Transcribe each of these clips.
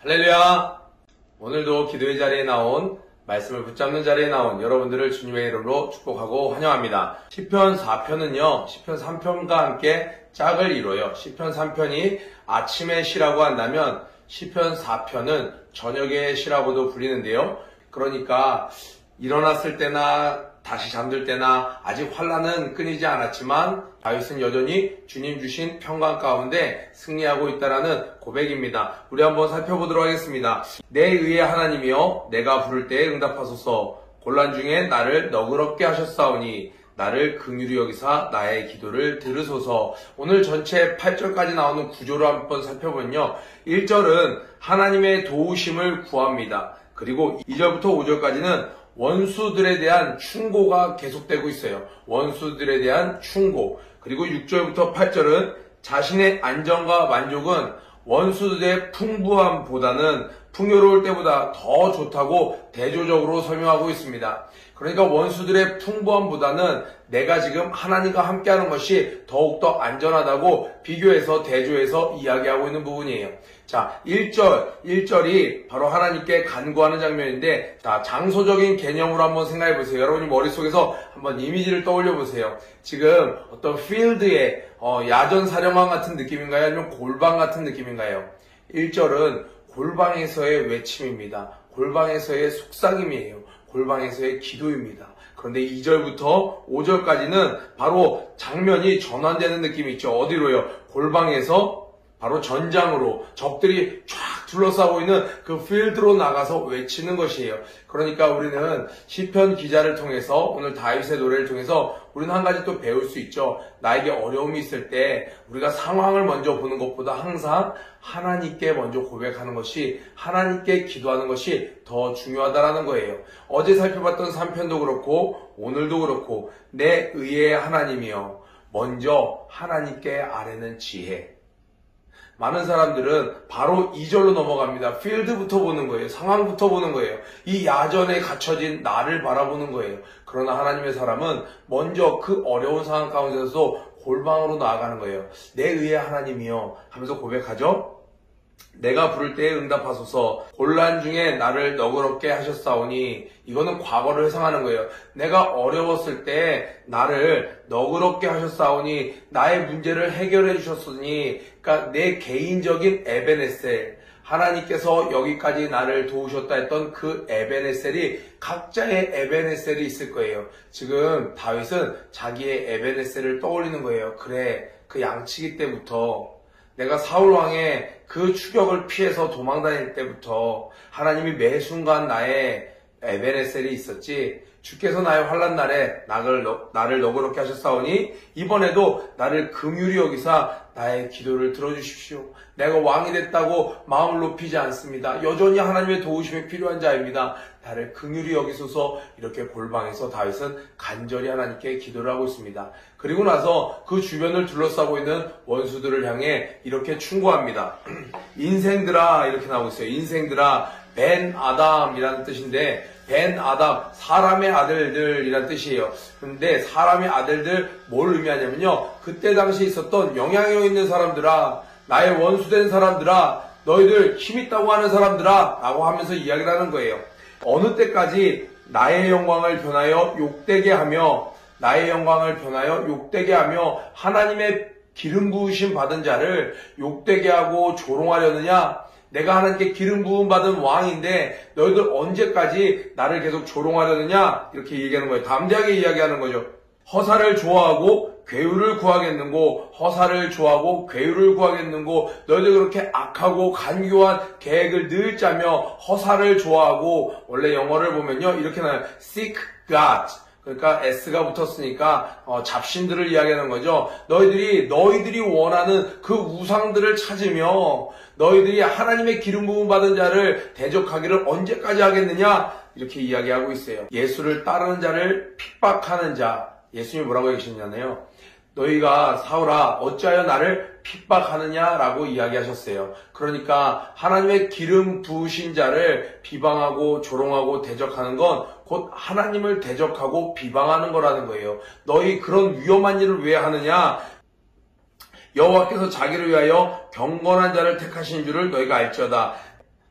할렐루야! 오늘도 기도의 자리에 나온, 말씀을 붙잡는 자리에 나온 여러분들을 주님의 이름으로 축복하고 환영합니다. 시편 4편은요, 시편 3편과 함께 짝을 이뤄요. 시편 3편이 아침의 시라고 한다면 시편 4편은 저녁의 시라고도 불리는데요. 그러니까 일어났을 때나 다시 잠들 때나 아직 환난은 끊이지 않았지만 다윗은 여전히 주님 주신 평강 가운데 승리하고 있다는 고백입니다. 우리 한번 살펴보도록 하겠습니다. 내 의의 하나님이여 내가 부를 때에 응답하소서. 곤란 중에 나를 너그럽게 하셨사오니 나를 긍휼히 여기사 나의 기도를 들으소서. 오늘 전체 8절까지 나오는 구조를 한번 살펴보면요. 1절은 하나님의 도우심을 구합니다. 그리고 2절부터 5절까지는 원수들에 대한 충고가 계속되고 있어요. 원수들에 대한 충고. 그리고 6절부터 8절은 자신의 안정과 만족은 원수들의 풍부함보다는 풍요로울 때보다 더 좋다고 대조적으로 설명하고 있습니다. 그러니까 원수들의 풍부함보다는 내가 지금 하나님과 함께하는 것이 더욱더 안전하다고 비교해서 대조해서 이야기하고 있는 부분이에요. 자, 1절이 바로 하나님께 간구하는 장면인데, 자, 장소적인 개념으로 한번 생각해 보세요. 여러분이 머릿속에서 한번 이미지를 떠올려 보세요. 지금 어떤 필드의 야전 사령관 같은 느낌인가요? 아니면 골방 같은 느낌인가요? 1절은 골방에서의 외침입니다. 골방에서의 속삭임이에요. 골방에서의 기도입니다. 그런데 2절부터 5절까지는 바로 장면이 전환되는 느낌이 있죠. 어디로요? 골방에서 바로 전장으로 적들이 쫙 둘러싸고 있는 그 필드로 나가서 외치는 것이에요. 그러니까 우리는 시편 기자를 통해서 오늘 다윗의 노래를 통해서 우리는 한 가지 또 배울 수 있죠. 나에게 어려움이 있을 때 우리가 상황을 먼저 보는 것보다 항상 하나님께 먼저 고백하는 것이, 하나님께 기도하는 것이 더 중요하다라는 거예요. 어제 살펴봤던 3편도 그렇고 오늘도 그렇고 내 의의 하나님이여 먼저 하나님께 아뢰는 지혜. 많은 사람들은 바로 2절로 넘어갑니다. 필드부터 보는 거예요. 상황부터 보는 거예요. 이 야전에 갇혀진 나를 바라보는 거예요. 그러나 하나님의 사람은 먼저 그 어려운 상황 가운데서도 골방으로 나아가는 거예요. 내 의의 하나님이여 하면서 고백하죠. 내가 부를 때에 응답하소서. 곤란 중에 나를 너그럽게 하셨사오니, 이거는 과거를 회상하는 거예요. 내가 어려웠을 때 나를 너그럽게 하셨사오니, 나의 문제를 해결해 주셨으니, 그러니까 내 개인적인 에베네셀, 하나님께서 여기까지 나를 도우셨다 했던 그 에베네셀이 각자의 에베네셀이 있을 거예요. 지금 다윗은 자기의 에베네셀을 떠올리는 거예요. 그래, 그 양치기 때부터, 내가 사울왕의 그 추격을 피해서 도망다닐 때부터 하나님이 매 순간 나의 에베네셀이 있었지. 주께서 나의 환난 날에 나를 너그럽게 하셨사오니 이번에도 나를 긍휼히 여기사 나의 기도를 들어주십시오. 내가 왕이 됐다고 마음을 높이지 않습니다. 여전히 하나님의 도우심이 필요한 자입니다. 나를 긍휼히 여기소서. 이렇게 골방에서 다윗은 간절히 하나님께 기도를 하고 있습니다. 그리고 나서 그 주변을 둘러싸고 있는 원수들을 향해 이렇게 충고합니다. 인생들아, 이렇게 나오고 있어요. 인생들아, 벤 아담이라는 뜻인데, 벤 아담, 사람의 아들들이란 뜻이에요. 근데 사람의 아들들 뭘 의미하냐면요, 그때 당시 있었던 영향력 있는 사람들아, 나의 원수된 사람들아, 너희들 힘있다고 하는 사람들아 라고 하면서 이야기를 하는 거예요. 어느 때까지 나의 영광을 변하여 욕되게 하며, 나의 영광을 변하여 욕되게 하며 하나님의 기름 부으심 받은 자를 욕되게 하고 조롱하려느냐? 내가 하나님께 기름 부음 받은 왕인데 너희들 언제까지 나를 계속 조롱하려느냐? 이렇게 얘기하는 거예요. 담대하게 이야기하는 거죠. 허사를 좋아하고 괴유를 구하겠는고, 허사를 좋아하고 괴유를 구하겠는고, 너희들 그렇게 악하고 간교한 계획을 늘 짜며 허사를 좋아하고, 원래 영어를 보면요 이렇게 나와요. seek God. 그러니까 S가 붙었으니까 잡신들을 이야기하는 거죠. 너희들이 원하는 그 우상들을 찾으며 너희들이 하나님의 기름 부음 받은 자를 대적하기를 언제까지 하겠느냐? 이렇게 이야기하고 있어요. 예수를 따르는 자를 핍박하는 자. 예수님이 뭐라고 얘기하셨냐면요, 너희가 사울아 어찌하여 나를 핍박하느냐라고 이야기하셨어요. 그러니까 하나님의 기름 부으신 자를 비방하고 조롱하고 대적하는 건 곧 하나님을 대적하고 비방하는 거라는 거예요. 너희 그런 위험한 일을 왜 하느냐? 여호와께서 자기를 위하여 경건한 자를 택하신 줄을 너희가 알지어다.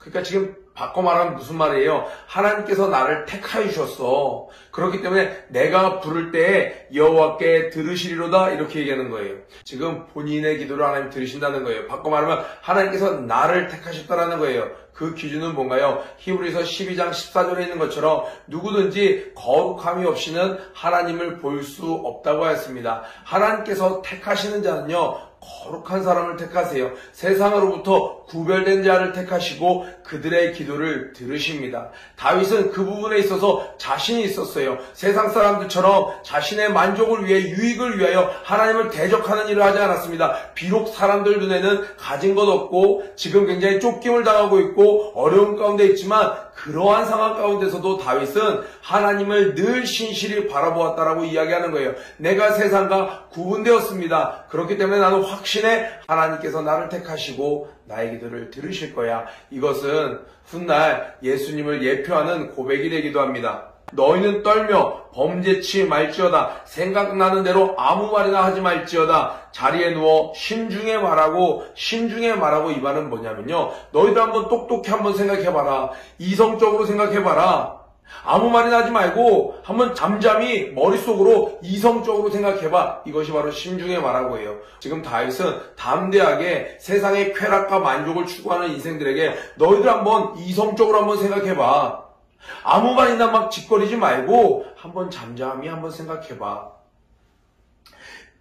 그러니까 지금 바꿔 말하면 무슨 말이에요? 하나님께서 나를 택하여 주셨어. 그렇기 때문에 내가 부를 때에 여호와께 들으시리로다 이렇게 얘기하는 거예요. 지금 본인의 기도를 하나님 들으신다는 거예요. 바꿔 말하면 하나님께서 나를 택하셨다라는 거예요. 그 기준은 뭔가요? 히브리서 12장 14절에 있는 것처럼 누구든지 거룩함이 없이는 하나님을 볼 수 없다고 하였습니다. 하나님께서 택하시는 자는요, 거룩한 사람을 택하세요. 세상으로부터 구별된 자를 택하시고 그들의 기도를 들으십니다. 다윗은 그 부분에 있어서 자신이 있었어요. 세상 사람들처럼 자신의 만족을 위해, 유익을 위하여 하나님을 대적하는 일을 하지 않았습니다. 비록 사람들 눈에는 가진 것 없고 지금 굉장히 쫓김을 당하고 있고 어려운 가운데 있지만, 그러한 상황 가운데서도 다윗은 하나님을 늘 신실히 바라보았다라고 이야기하는 거예요. 내가 세상과 구분되었습니다. 그렇기 때문에 나는 확신해 하나님께서 나를 택하시고 나의 기도를 들으실 거야. 이것은 훗날 예수님을 예표하는 고백이 되기도 합니다. 너희는 떨며 범죄치 말지어다. 생각나는 대로 아무 말이나 하지 말지어다. 자리에 누워 신중에 말하고, 신중에 말하고, 이 말은 뭐냐면요, 너희들 한번 똑똑히 한번 생각해봐라. 이성적으로 생각해봐라. 아무 말이나 하지 말고 한번 잠잠히 머릿속으로 이성적으로 생각해봐. 이것이 바로 신중에 말하고 해요. 지금 다윗은 담대하게 세상의 쾌락과 만족을 추구하는 인생들에게 너희들 한번 이성적으로 한번 생각해봐. 아무 말이나 막 짓거리지 말고 한번 잠잠히 한번 생각해봐.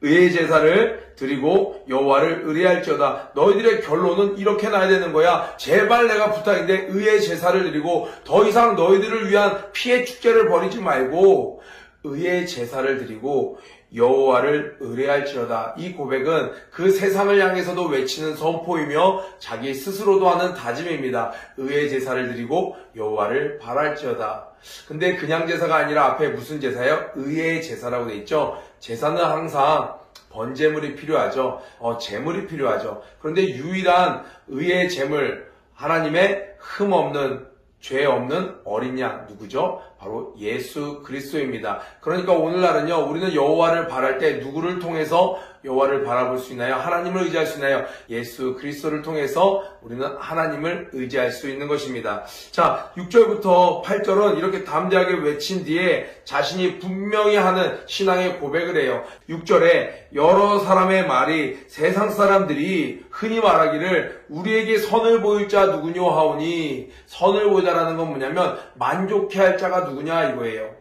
의의 제사를 드리고 여호와를 의뢰할지어다. 너희들의 결론은 이렇게 나야 되는 거야. 제발 내가 부탁인데 의의 제사를 드리고 더 이상 너희들을 위한 피해 축제를 벌이지 말고 의의 제사를 드리고 여호와를 의뢰할지어다. 이 고백은 그 세상을 향해서도 외치는 선포이며 자기 스스로도 하는 다짐입니다. 의의 제사를 드리고 여호와를 바랄지어다. 근데 그냥 제사가 아니라 앞에 무슨 제사예요? 의의 제사라고 돼 있죠. 제사는 항상 번제물이 필요하죠. 제물이 필요하죠. 그런데 유일한 의의 제물, 하나님의 흠 없는, 죄 없는 어린 양 누구죠? 바로 예수 그리스도입니다. 그러니까 오늘날은요, 우리는 여호와를 바랄 때 누구를 통해서 여호와를 바라볼 수 있나요? 하나님을 의지할 수 있나요? 예수 그리스도를 통해서 우리는 하나님을 의지할 수 있는 것입니다. 자, 6절부터 8절은 이렇게 담대하게 외친 뒤에 자신이 분명히 하는 신앙의 고백을 해요. 6절에 여러 사람의 말이 세상 사람들이 흔히 말하기를 우리에게 선을 보일 자 누구뇨 하오니, 선을 보자라는 건 뭐냐면 만족해할 자가 누구냐 이거예요.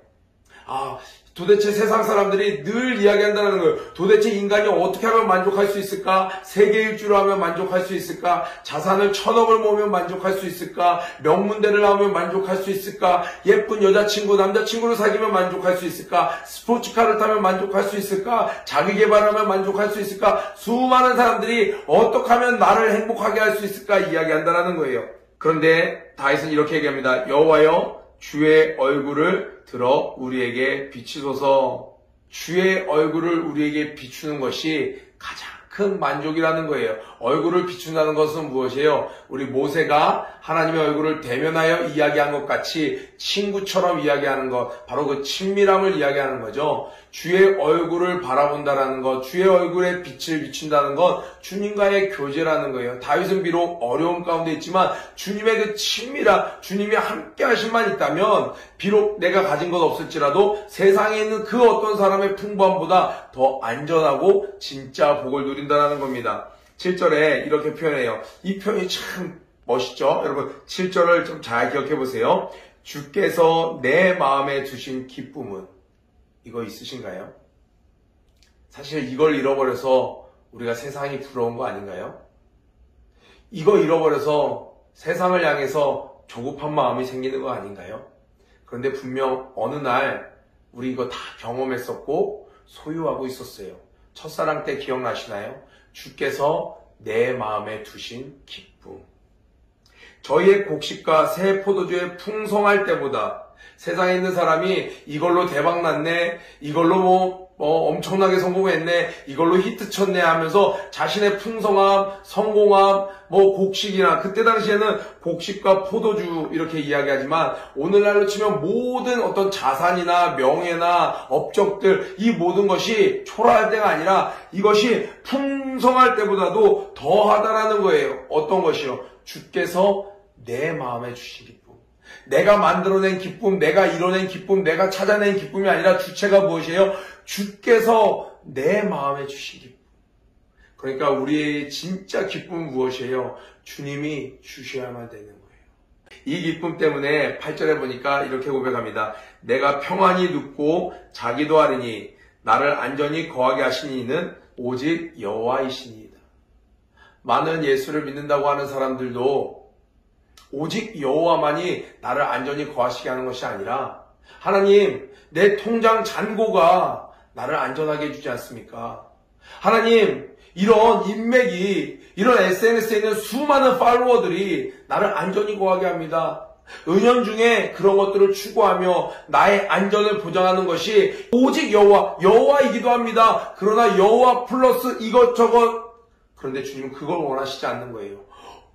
도대체 세상 사람들이 늘 이야기한다는 거예요. 도대체 인간이 어떻게 하면 만족할 수 있을까? 세계 일주를 하면 만족할 수 있을까? 자산을 1000억을 모으면 만족할 수 있을까? 명문대를 나오면 만족할 수 있을까? 예쁜 여자친구, 남자친구를 사귀면 만족할 수 있을까? 스포츠카를 타면 만족할 수 있을까? 자기개발하면 만족할 수 있을까? 수많은 사람들이 어떻게 하면 나를 행복하게 할 수 있을까? 이야기한다는 거예요. 그런데 다윗은 이렇게 얘기합니다. 여호와여, 주의 얼굴을 들어 우리에게 비추소서. 주의 얼굴을 우리에게 비추는 것이 가장 큰 만족이라는 거예요. 얼굴을 비춘다는 것은 무엇이에요? 우리 모세가 하나님의 얼굴을 대면하여 이야기한 것 같이 친구처럼 이야기하는 것, 바로 그 친밀함을 이야기하는 거죠. 주의 얼굴을 바라본다라는 것, 주의 얼굴에 빛을 비춘다는 것, 주님과의 교제라는 거예요. 다윗은 비록 어려움 가운데 있지만 주님의 그 친밀함, 주님이 함께 하신만 있다면 비록 내가 가진 것 없을지라도 세상에 있는 그 어떤 사람의 풍부함보다 더 안전하고 진짜 복을 누린다는 겁니다. 7절에 이렇게 표현해요. 이 표현이 참 멋있죠? 여러분 7절을 좀 잘 기억해 보세요. 주께서 내 마음에 두신 기쁨은, 이거 있으신가요? 사실 이걸 잃어버려서 우리가 세상이 부러운 거 아닌가요? 이거 잃어버려서 세상을 향해서 조급한 마음이 생기는 거 아닌가요? 그런데 분명 어느 날 우리 이거 다 경험했었고 소유하고 있었어요. 첫사랑 때 기억나시나요? 주께서 내 마음에 두신 기쁨. 저희의 곡식과 새 포도주에 풍성할 때보다 세상에 있는 사람이 이걸로 대박 났네, 이걸로 엄청나게 성공했네, 이걸로 히트 쳤네 하면서 자신의 풍성함, 성공함, 곡식이나, 그때 당시에는 곡식과 포도주 이렇게 이야기하지만 오늘날로 치면 모든 어떤 자산이나 명예나 업적들, 이 모든 것이 초라할 때가 아니라 이것이 풍성할 때보다도 더하다라는 거예요. 어떤 것이요? 주께서 내 마음에 주신 기쁨. 내가 만들어낸 기쁨, 내가 이뤄낸 기쁨, 내가 찾아낸 기쁨이 아니라 주체가 무엇이에요? 주께서 내 마음에 주신 기쁨. 그러니까 우리의 진짜 기쁨은 무엇이에요? 주님이 주셔야만 되는 거예요. 이 기쁨 때문에 8절에 보니까 이렇게 고백합니다. 내가 평안히 눕고 자기도 하리니 나를 안전히 거하게 하신 이는 오직 여호와이시니이다. 많은 예수를 믿는다고 하는 사람들도 오직 여호와만이 나를 안전히 거하시게 하는 것이 아니라 하나님, 내 통장 잔고가 나를 안전하게 해주지 않습니까? 하나님, 이런 인맥이, 이런 SNS에 있는 수많은 팔로워들이 나를 안전히 거하게 합니다. 은연중에 그런 것들을 추구하며 나의 안전을 보장하는 것이 오직 여호와이기도 합니다. 그러나 여호와 플러스 이것저것, 그런데 주님은 그걸 원하시지 않는 거예요.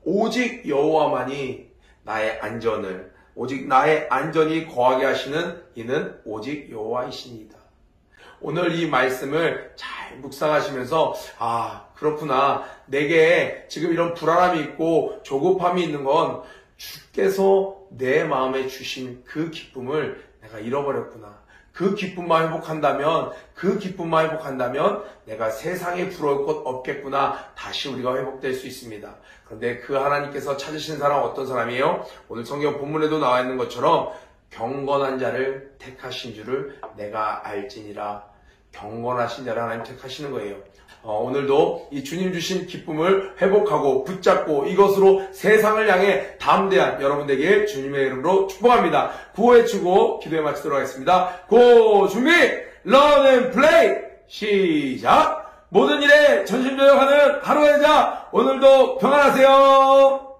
오직 여호와만이 나의 안전을, 오직 나의 안전이 거하게 하시는 이는 오직 여호와이시니이다. 오늘 이 말씀을 잘 묵상하시면서 그렇구나. 내게 지금 이런 불안함이 있고 조급함이 있는 건 주께서 내 마음에 주신 그 기쁨을 내가 잃어버렸구나. 그 기쁨만 회복한다면 내가 세상에 부러울 것 없겠구나. 다시 우리가 회복될 수 있습니다. 그런데 그 하나님께서 찾으신 사람은 어떤 사람이에요? 오늘 성경 본문에도 나와 있는 것처럼 경건한 자를 택하신 줄을 내가 알지니라. 경건하신 자를 하나님 택하시는 거예요. 오늘도 이 주님 주신 기쁨을 회복하고 붙잡고 이것으로 세상을 향해 담대한 여러분 되길 주님의 이름으로 축복합니다. 구호에 추고 기도에 마치도록 하겠습니다. 고 준비 런 앤 플레이 시작. 모든 일에 전심전력하는 하루가 되자. 오늘도 평안하세요.